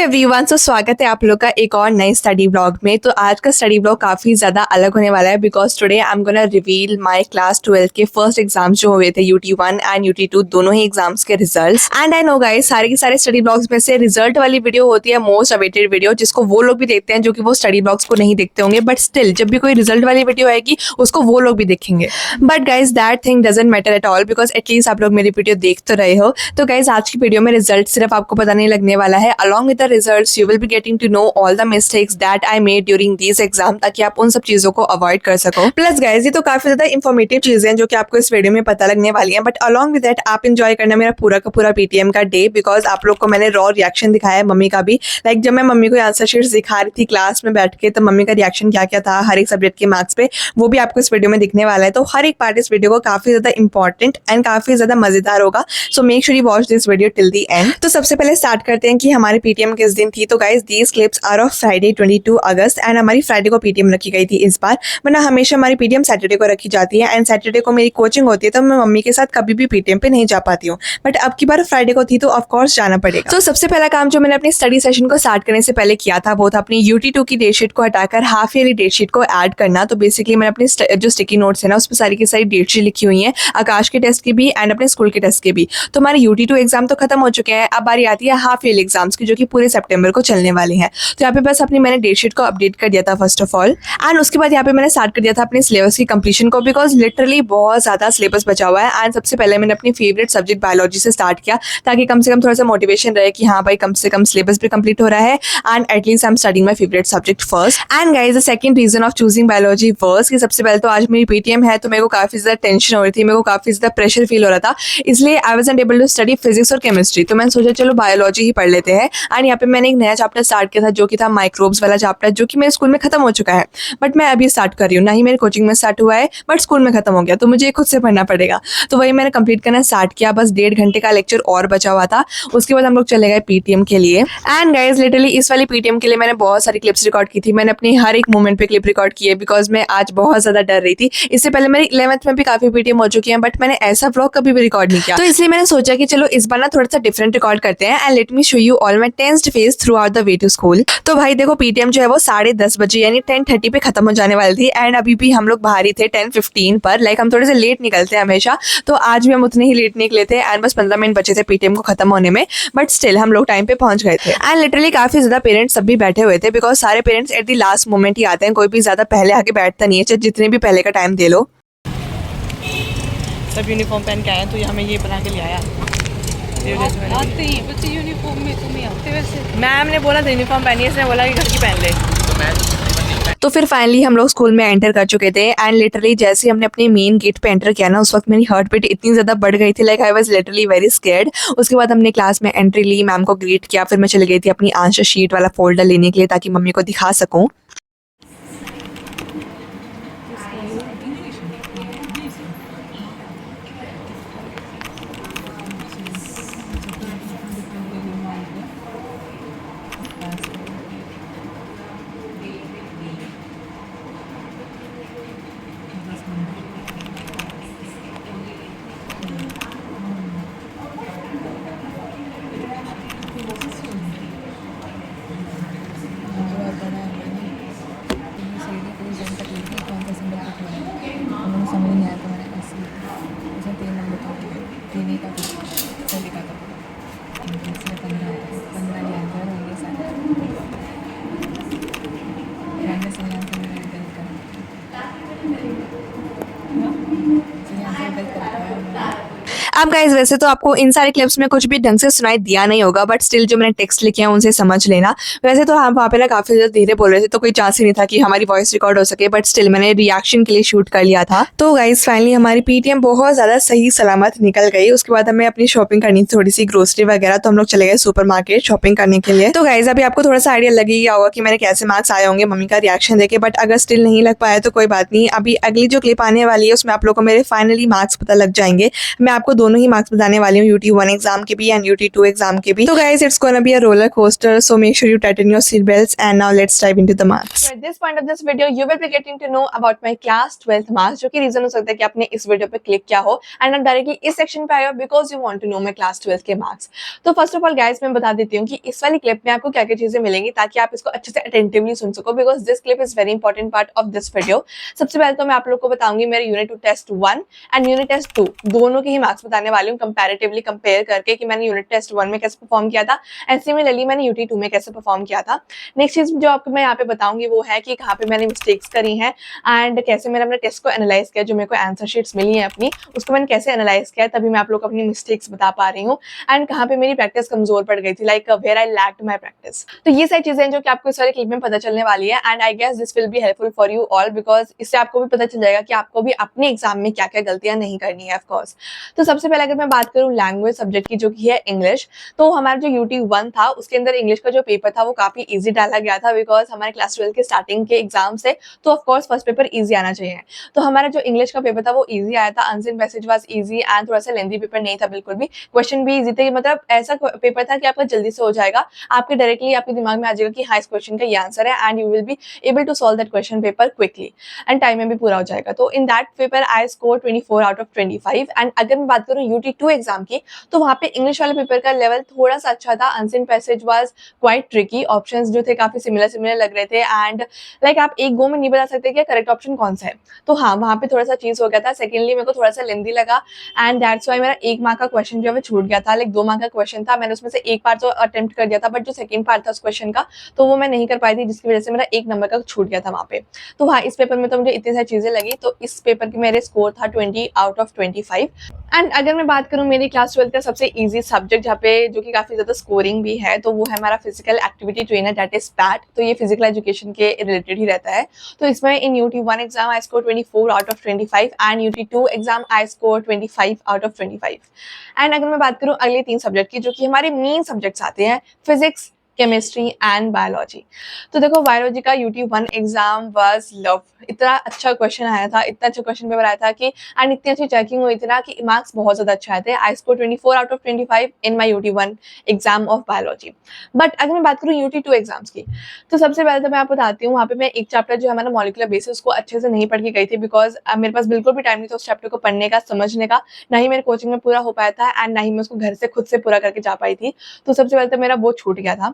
Everyone, सो स्वागत है आप लोग का एक और नए स्टडी ब्लॉग में। तो आज का स्टडी ब्लॉग काफ़ी ज़्यादा अलग होने वाला है because today I am gonna reveal my class 12 के फर्स्ट एग्जाम्स जो हुए थे UT1 एंड UT2 दोनों ही एग्जाम्स के results. And I know guys, सारे के सारे स्टडी ब्लॉग्स में से रिजल्ट वाली वीडियो होती है मोस्ट अवेटेड वीडियो, जिसको वो लोग भी देखते हैं जो कि वो स्टडी ब्लॉग्स को नहीं देखते होंगे, बट स्टिल जब भी कोई रिजल्ट वाली वीडियो आएगी उसको वो लोग भी देखेंगे। But guys that thing doesn't matter at all because at least आप लोग मेरी वीडियो देख तो रहे हो। तो गाइज आज की वीडियो में रिजल्ट सिर्फ आपको पता नहीं लगने वाला है, along with the results you will be getting to know all the mistakes that I made during this exam, ताकि आप उन सब चीजों को अवॉइड कर सको। प्लस गाइज ये तो काफी ज्यादा इंफॉर्मेटिव चीजें हैं जो कि आपको इस वीडियो में पता लगने वाली हैं, बट अलॉन्ग विद दैट आप इंजॉय करना मेरा पूरा का पूरा PTM का डे, बिकॉज आप लोग को मैंने रॉ रिएक्शन दिखाया है मम्मी का भी। लाइक जब मैं मम्मी को आंसर शीट्स दिखा रही थी क्लास में बैठ के, तो मम्मी का रिएक्शन क्या क्या था हर एक सब्जेक्ट के मार्क्स पे, वो भी आपको इस वीडियो में दिखने वाला है। तो हर एक पार्ट इस वीडियो को काफी ज्यादा इंपॉर्टेंट एंड काफी ज्यादा मजेदार होगा, सो make sure you watch this video till the and. तो सबसे पहले स्टार्ट करते हैं कि हमारी PTM किस दिन थी। तो guys these clips are of Friday 22 August and हमारी फ्राइडे को PTM रखी गई थी इस बार, वरना हमेशा हमारी PTM सैटरडे को रखी जाती है एंड सैटरडे को मेरी कोचिंग होती है, तो मैं मम्मी के साथ कभी भी PTM पे नहीं जा पाती हूँ, बट अब की बार फ्राइडे को थी तो ऑफकोर्स जाना पड़ेगा। तो सबसे पहला काम जो मैंने अपनी स्टडी सेशन को स्टार्ट करने से पहले किया था वो था अपनी UT2 की डेट शीट को हटाकर हाफ ईयरली डेट शीट को ऐड करना। तो बेसिकली मैंने अपनी जो स्टिकी नोट्स है ना उसमें सारी की सारी डेट शीट लिखी हुई है, आकाश के टेस्ट की भी एंड अपने स्कूल के टेस्ट के भी। तो हमारे UT2 एग्जाम तो खत्म हो चुके हैं, अब बारी आती है हाफ ईयरली एग्जाम्स की जो कि पूरे सितंबर को चलने वाले हैं। तो यहाँ पे बस अपनी मैंने डेट शीट को अपडेट कर दिया था फर्स्ट ऑफ ऑल, एंड उसके बाद यहाँ पे मैंने स्टार्ट कर दिया था अपने सिलेबस की कंप्लीशन को, बिकॉज लिटरली बहुत ज्यादा सिलेबस बचा हुआ है। एंड सबसे पहले मैंने अपनी फेवरेट सब्जेक्ट बायोलॉजी से स्टार्ट किया, ताकि कम से कम थोड़ा सा मोटिवेशन रहे कि हाँ भाई कम से कम सिलेबस भी कंप्लीट हो रहा है and at least I am studying my favourite subject first. And guys the second reason of choosing biology was कि सबसे पहले तो आज मेरी PTM है, तो मेरे को काफी ज्यादा टेंशन हो रही थी, मेरे को काफी ज्यादा प्रेशर फील हो रहा था, इसलिए I wasn't able to study physics और केमिस्ट्री। तो मैंने सोचा चलो बायोलॉजी ही पढ़ लेते हैं। एंड यहाँ पे मैंने एक नया चैप्टर स्टार्ट किया था जो कि था माइक्रोब्स वाला चैप्टर, जो कि मेरे स्कूल में खत्म हो चुका है, बट मैं अभी स्टार्ट कर रही हूँ, ना ही मेरे कोचिंग में स्टार्ट हुआ है बट स्कूल में खत्म हो गया, तो मुझे खुद से पढ़ना पड़ेगा। तो वही मैंने कंप्लीट करना स्टार्ट किया, बस 1.5 घंटे का लेक्चर और बचा हुआ था, उसके बाद हम लोग चले गए PTM के लिए। एंड गाइज लिटरली इस वाली PTM के लिए मैंने बहुत सारी क्लिप्स रिकॉर्ड की थी, मैंने अपनी हर एक मोमेंट पे क्लिप रिकॉर्ड की है, बिकॉज मैं आज बहुत ज्यादा डर रही थी। इससे पहले मेरी 11th में भी काफी PTM हो चुकी है, बट मैंने ऐसा व्लॉग कभी भी रिकॉर्ड नहीं किया, तो इसलिए मैंने सोचा कि चलो इस बार ना थोड़ा सा डिफरेंट रिकॉर्ड करते हैं and let me show you all my tensed face throughout the way to school. तो भाई देखो PTM जो है वो 10:30 बजे यानी 10:30 पे खत्म हो जाने वाली थी, एंड अभी भी हम लोग बाहर ही थे 10:15 पर। लाइक हम थोड़े से लेट निकलते हैं हमेशा, तो आज भी हम उतने ही लेट निकले थे एंड बस 15 मिनट बचे थे PTM को खत्म होने में, बट स्टिल हम लोग टाइम पे पहुंच गए थे। एंड लिटरली काफी ज्यादा पेरेंट्स सब भी बैठे हुए थे, बिकॉज सारे parents at the last moment ही आते हैं, कोई भी ज्यादा पहले आके बैठता नहीं है, चाहे जितने भी पहले का टाइम दे लो। सब यूनिफॉर्म पहन के आए तो हमें ये बना के ले आया। आते ही बच्चे यूनिफॉर्म में तो नहीं आते वैसे। मैम ने बोला था यूनिफॉर्म पहनिए, इसने बोला कि घर की पहन ले। तो फिर फाइनली हम लोग स्कूल में एंटर कर चुके थे एंड लिटरली जैसे हमने अपने मेन गेट पे एंटर किया ना, उस वक्त मेरी हार्ट बीट इतनी ज़्यादा बढ़ गई थी, like I was literally very scared. उसके बाद हमने क्लास में एंट्री ली, मैम को ग्रीट किया, फिर मैं चली गई थी अपनी आंसर शीट वाला फोल्डर लेने के लिए ताकि मम्मी को दिखा सकूँ। अब गाइज वैसे तो आपको इन सारे क्लिप्स में कुछ भी ढंग से सुनाई दिया नहीं होगा, बट स्टिल जो मैंने टेक्स्ट लिखे हैं उनसे समझ लेना। वैसे तो हम वहाँ पे ना काफी ज्यादा धीरे बोल रहे थे, तो कोई चांस ही नहीं था कि हमारी वॉइस रिकॉर्ड हो सके, बट स्टिल मैंने रिएक्शन के लिए शूट कर लिया था। तो गाइज फाइनली हमारी PTM बहुत ज्यादा सही सलामत निकल गई। उसके बाद हमें अपनी शॉपिंग करनी थी, थोड़ी सी ग्रोसरी वगैरह, तो हम लोग चले गए सुपरमार्केट शॉपिंग करने के लिए। तो गाइज अभी आपको थोड़ा सा आइडिया लग ही गया होगा कि मेरे कैसे मार्क्स आए होंगे मम्मी का रिएक्शन देके, बट अगर स्टिल नहीं लग पाया तो कोई बात नहीं, अभी अगली जो क्लिप आने वाली है उसमें आप लोग को मेरे फाइनली मार्क्स पता लग जाएंगे। मैं आपको दोनों ही मार्क्स बताने वाली हूँ, UT1 एग्जाम के भी एंड UT2 एग्जाम के भी। तो guys it's gonna be a roller coaster, so make sure you tighten your seat belts and now let's dive into the marks. At this point of this video you will be getting to know about my class 12th marks, जो कि reason हो सकता है कि आपने इस video पे click किया हो एंड आप डायरेक्टली इस सेक्शन पे आए हो because you want to know my class 12th के मार्क्स। तो फर्स्ट ऑफ ऑल गाइस मैं बता देती हूँ कि इस वाली क्लिप में आपको क्या क्या चीजें मिलेंगी ताकि आप इसको अच्छे से अटेंटिवली सुन सको, because this clip is very important part of this video. सबसे पहले तो मैं आप लोग को बताऊंगी मेरे unit 2 test 1 and unit test 2 दोनों के ही मार्क्स बताने वाली हूँ कंपैरेटिवली कंपेयर करके कि मैंने यूनिट टेस्ट 1 में कैसे परफॉर्म किया था एंड सिमिलरली मैंने यूटी 2 में कैसे परफॉर्म किया था। नेक्स्ट चीज जो आपको मैं यहाँ पे बताऊंगी वो है कि कहाँ पे मैंने मिस्टेक्स करी हैं एंड कैसे मैंने अपने टेस्ट को एनालाइज किया, जो मेरे को आंसर शीट्स मिली हैं अपनी उसको मैंने कैसे एनालाइज किया, तभी मैं आप लोग को अपनी मिस्टेक्स बता पा रही हूँ एंड कहाँ पे मेरी प्रैक्टिस कमजोर पड़ गई थी, like where I lacked my practice. तो ये सारी चीजें जो कि आपको इस वाले क्लिप में पता चलने वाली है and I guess this will be helpful for you all, because इससे आपको भी पता चल जाएगा कि आपको भी अपने एग्जाम में क्या क्या गलतियां नहीं करनी है ऑफकोर्स। तो सबसे पहले अगर मैं बात करूँ लैंग्वेज सब्जेक्ट की जो कि है इंग्लिश, तो हमारा जो UT1 था उसके अंदर इंग्लिश का जो पेपर था वो काफी इजी डाला गया था बिकॉज हमारे क्लास 12 के स्टार्टिंग के एग्जाम से, तो ऑफकोर्स फर्स्ट पेपर इजी आना चाहिए। तो हमारा जो इंग्लिश का पेपर था वो इजी आया था, answer passage was easy and थोड़ा सा लेंथी पेपर नहीं था बिल्कुल भी, क्वेश्चन भी इजी थे, मतलब ऐसा पेपर था कि आपका जल्दी से हो जाएगा, आपके डायरेक्टली आपके दिमाग में आ जाएगा कि हाँ इस क्वेश्चन का ये आंसर है and you will be able to solve that question paper quickly and time में भी पूरा हो जाएगा। तो in that paper I score 24 out of 25 and अगर मैं बात करूँ UT2 एग्जाम की, तो वहाँ पे इंग्लिश वाले पेपर का लेवल थोड़ा सा अच्छा था, answer passage was quite tricky, options जो थे काफी सिमिलर लग रहे थे एंड लाइक आप एक गो में नहीं बता सकते कि करेक्ट ऑप्शन कौन सा है। तो हाँ वहाँ पे थोड़ा सा चीज हो गया था। सेकेंडली मेरे को थोड़ा सा लेंदी लगा एंड दैट्स वाई मेरा 1 मार्क का क्वेश्चन जो है छूट गया था, लाइक 2 मार्क का क्वेश्चन था, मैंने उसमें से एक पार्ट तो अटेम्प्ट कर दिया था बट जो सेकंड पार्ट था उस क्वेश्चन का तो वो मैं नहीं कर पाई थी, जिसकी वजह से मेरा 1 नंबर का छूट गया था वहाँ पे। तो हाँ इस पेपर में तो मुझे इतनी सारी चीजें लगी, तो इस पेपर के मेरे स्कोर था 20 आउट ऑफ 25 एंड अगर मैं बात करूँ मेरी क्लास 12 का सबसे इजी सब्जेक्ट जहाँ पे जो कि काफी ज्यादा स्कोरिंग भी है, तो वो है हमारा physical activity trainer that is PAT. तो ये फिजिकल एजुकेशन के रिलेटेड ही रहता है। तो इसमें इन UT1 exam I score 24 out of 25 and UT2 exam I score 25 out of 25 and अगर मैं बात करूँ अगले 3 सब्जेक्ट की जो कि हमारे मेन सब्जेक्ट्स आते हैं, फिजिक्स, केमिस्ट्री एंड बायोलॉजी। तो देखो बायोलॉजी का UT1 एग्जाम वाज लव, इतना अच्छा क्वेश्चन आया था, इतना अच्छा क्वेश्चन पेपर आया था कि एंड इतनी अच्छी चेकिंग हुई थी ना कि मार्क्स बहुत ज्यादा अच्छे आए थे। आई score 24 out of 25 in my UT1 exam of biology. But अगर मैं बात करूँ UT2 एग्जाम्स की, तो सबसे पहले तो मैं आपको बताती हूँ वहाँ पे मैं एक चैप्टर जो हमारा मॉलिक्यूलर बेसिस उसको अच्छे से नहीं पढ़ के गई थी बिकॉज मेरे पास बिल्कुल भी टाइम नहीं था उस चैप्टर को पढ़ने का, समझने का, ना ही मेरे कोचिंग में पूरा हो पाया था एंड ना ही मैं उसको घर से खुद से पूरा करके जा पाई थी। तो सबसे पहले तो मेरा वो छूट गया था।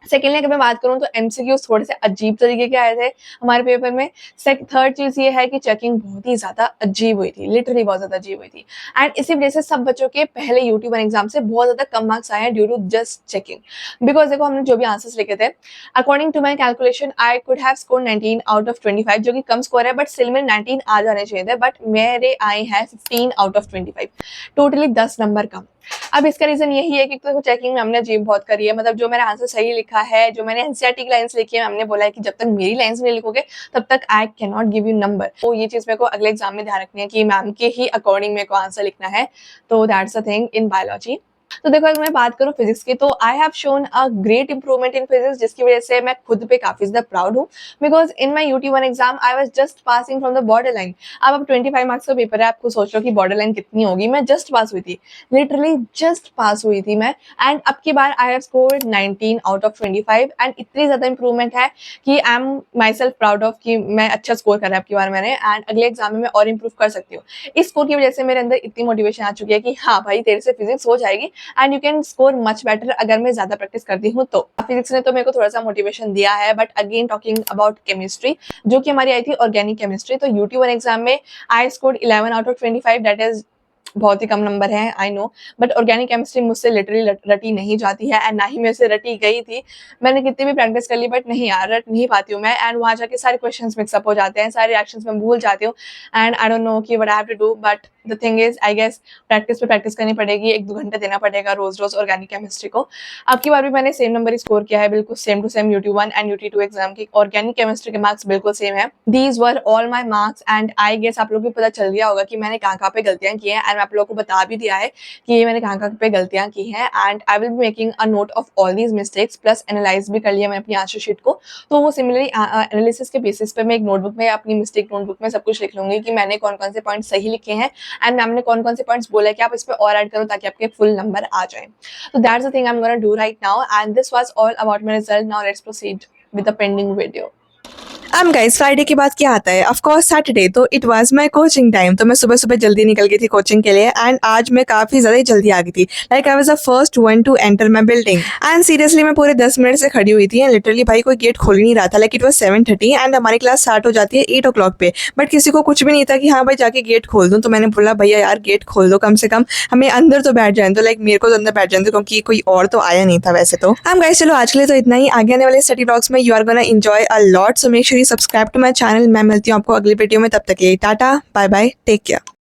सेकेंडली अगर मैं बात करूँ तो MCQs थोड़े से अजीब तरीके के आए थे हमारे पेपर में। थर्ड चीज ये है कि चेकिंग बहुत ही ज्यादा अजीब हुई थी, लिटरली बहुत ज्यादा अजीब हुई थी एंड इसी वजह से सब बच्चों के पहले UT1 एग्जाम से बहुत ज्यादा कम मार्क्स आए हैं due to just checking. Because देखो हमने जो भी आंसर्स लिखे थे according to my calculation I could have score 19 out of 25, जो कि कम स्कोर है बट स्टिल में 19 आ जाने चाहिए थे, बट मेरे आए हैं 15 आउट ऑफ 25, टोटली 10 नंबर कम। अब इसका रीजन यही है कि तो चेकिंग में हमने अजीब बहुत करी है, मतलब जो मैंने आंसर सही लिखा है, जो मैंने NCERT की लाइंस लिखी है, हमने बोला है कि जब तक मेरी लाइंस नहीं लिखोगे तब तक I can not give you number. तो ये चीज मेरे को अगले एग्जाम में ध्यान रखनी है कि मैम के ही अकॉर्डिंग मेरे को आंसर लिखना है। तो that's a thing in biology. तो देखो अगर मैं बात करूँ फिजिक्स की, तो I have shown a great improvement in physics, जिसकी वजह से मैं खुद पे काफी ज्यादा प्राउड हूँ because in my UT1 exam I was just passing from the border line. अब 25 मार्क्स का पेपर है, आपको सोच लो कि बॉर्डर लाइन कितनी होगी, मैं जस्ट पास हुई थी, लिटरली जस्ट पास हुई थी मैं एंड अब की बार I have scored 19 out of 25 and इतनी ज्यादा इंप्रूवमेंट है कि I am myself proud of कि मैं अच्छा स्कोर कर रहा है अब की बार मैंने एंड अगले एग्जाम में मैं और इंप्रूव कर सकती हूँ। इस स्कोर की वजह से मेरे अंदर इतनी मोटिवेशन आ चुकी है कि हाँ भाई तेरे से फिजिक्स हो जाएगी and you can score much better अगर मैं ज्यादा प्रैक्टिस करती हूँ। तो फिजिक्स ने तो मेरे को थोड़ा सा मोटिवेशन दिया है। But again talking about chemistry जो कि हमारी आई थी ऑर्गेनिक केमिस्ट्री, तो UT1 एग्जाम में I scored 11 out of 25, that is बहुत ही कम नंबर है I know, but organic chemistry मुझसे लिटरली रटी नहीं जाती है एंड ना ही मेरे से रटी गई थी। मैंने कितनी भी प्रैक्टिस कर ली बट नहीं यार रट नहीं पाती हूँ मैं एंड वहाँ जाके सारे क्वेश्चंस मिक्सअप हो जाते हैं, सारे रिएक्शंस मैं भूल जाती हूँ एंड आई डोंट नो कि what I have to do. But the thing is I guess practice पे प्रैक्टिस करनी पड़ेगी, 1-2 घंटे देना पड़ेगा रोज रोज ऑर्गेनिक केमिस्ट्री को। अब की बार भी मैंने सेम नंबर स्कोर किया है, बिल्कुल same to same UT1 and UT2 exam की ऑर्गेनिक केमिस्ट्री के मार्क्स बिल्कुल सेम है। These were all my marks and I guess आप लोगों को पता चल गया होगा कि मैंने कहाँ पे गलतियां की हैं एंड मैं आप लोगों को बता भी दिया है कि ये मैंने कहाँ पे गलतियां की हैं and I will be making a note of all these mistakes plus analyse भी कर लिया मैंने अपनी आंसर शीट को। तो वो सिमिलरली एनालिसिस के बेसिस पे मैं एक नोटबुक में अपनी मिस्टेक नोटबुक में सब कुछ लिख लूंगी कि मैंने कौन कौन से पॉइंट सही लिखे हैं एंड मैम ने कौन कौन से पॉइंट्स बोला है कि आप इस पर और ऐड करो ताकि आपके फुल नंबर आ जाए. तो that's the thing I am gonna do right now and this was all about my result. Now let's proceed with the pending video. Guys Friday के बाद क्या आता है? Of course Saturday. तो it was my coaching time. तो मैं सुबह सुबह जल्दी निकल गई थी कोचिंग के लिए एंड आज मैं काफी ज्यादा जल्दी आ गई थी. Like I was the first one two enter my building and seriously मैं पूरे 10 मिनट से खड़ी हुई थी एंड लिटरली भाई कोई गेट खोल ही नहीं रहा था. लाइक इट वाज 7:30 एंड हमारी क्लास स्टार्ट हो जाती है 8 o'clock पे. बट किसी को कुछ भी नहीं था कि हाँ भाई जाके गेट खोल दूं. तो मैंने बोला भैया यार गेट खोल दो, कम से कम हमें अंदर तो बैठ जाए. तो लाइक मेरे को तो अंदर बैठ जाए क्योंकि कोई और तो आया नहीं था वैसे तो. गाइस चलो आज के लिए तो इतना ही. आगे आने वाले स्टडी ब्लॉग्स में you are gonna enjoy a lot. So make sure you subscribe to my channel. मैं मिलती हूँ आपको अगली वीडियो में. तब तक के लिए tata bye bye, take care.